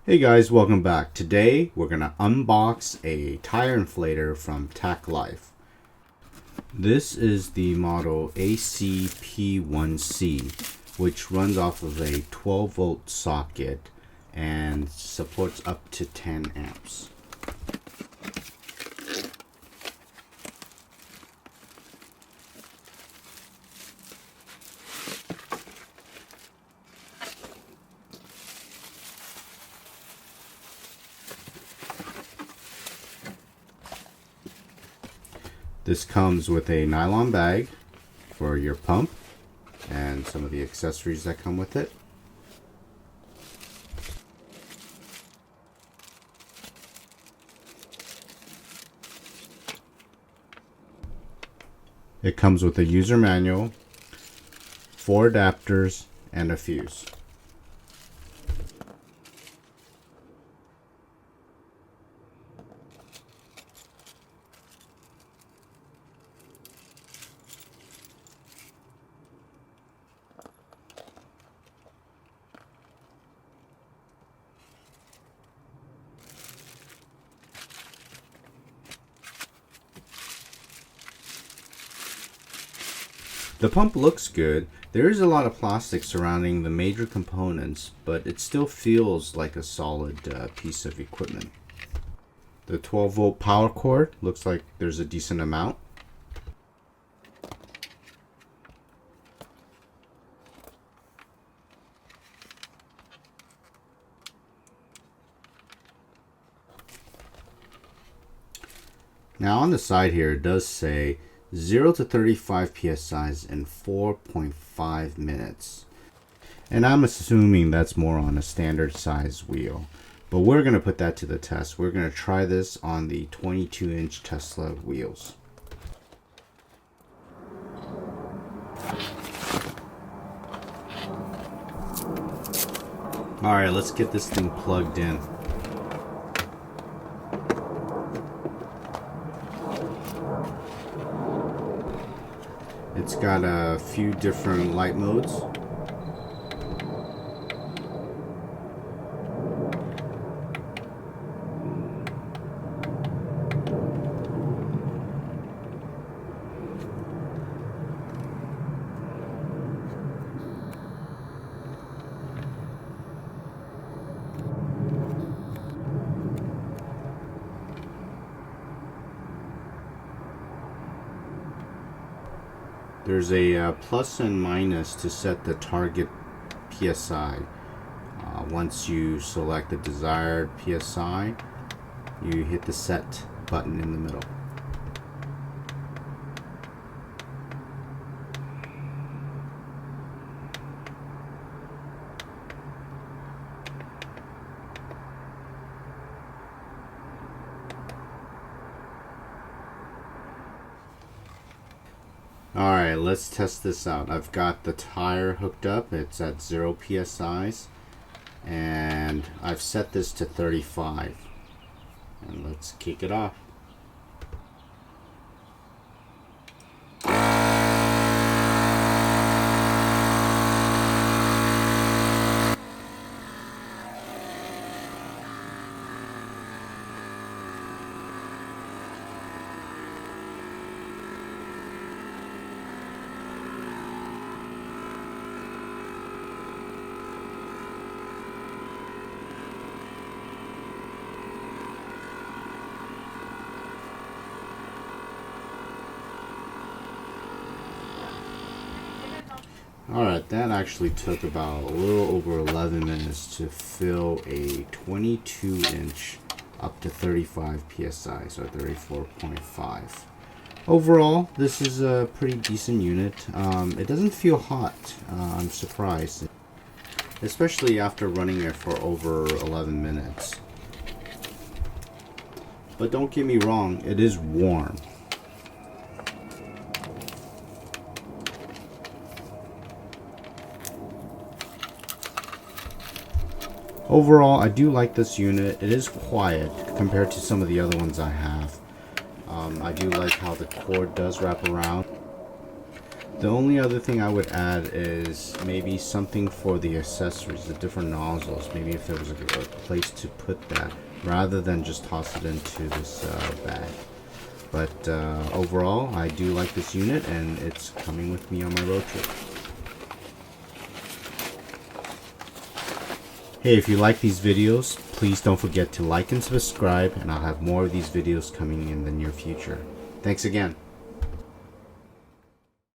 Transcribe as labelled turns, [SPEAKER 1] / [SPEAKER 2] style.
[SPEAKER 1] Hey guys, welcome back. Today we're going to unbox a tire inflator from Tacklife. This is the model ACP1C, which runs off of a 12 volt socket and supports up to 10 amps. This comes with a nylon bag for your pump and some of the accessories that come with it. It comes with a user manual, 4 adapters, and a fuse. The pump looks good. There is a lot of plastic surrounding the major components, but it still feels like a solid piece of equipment. The 12 volt power cord looks like there's a decent amount. Now on the side here it does say 0 to 35 psi in 4.5 minutes. And I'm assuming that's more on a standard size wheel. But we're going to put that to the test. We're going to try this on the 22-inch Tesla wheels. Alright, let's get this thing plugged in. It's got a few different light modes. There's a plus and minus to set the target PSI. Once you select the desired PSI, you hit the set button in the middle. Alright, let's test this out. I've got the tire hooked up. It's at 0 psi's. And I've set this to 35. And let's kick it off. Alright, that actually took about a little over 11 minutes to fill a 22-inch up to 35 psi, so 34.5. Overall, this is a pretty decent unit. It doesn't feel hot. I'm surprised, especially after running it for over 11 minutes. But don't get me wrong, it is warm. Overall, I do like this unit. It is quiet compared to some of the other ones I have. I do like how the cord does wrap around. The only other thing I would add is maybe something for the accessories, the different nozzles. Maybe if there was a place to put that, rather than just toss it into this bag. But overall, I do like this unit, and it's coming with me on my road trip. Hey, if you like these videos, please don't forget to like and subscribe, and I'll have more of these videos coming in the near future. Thanks again.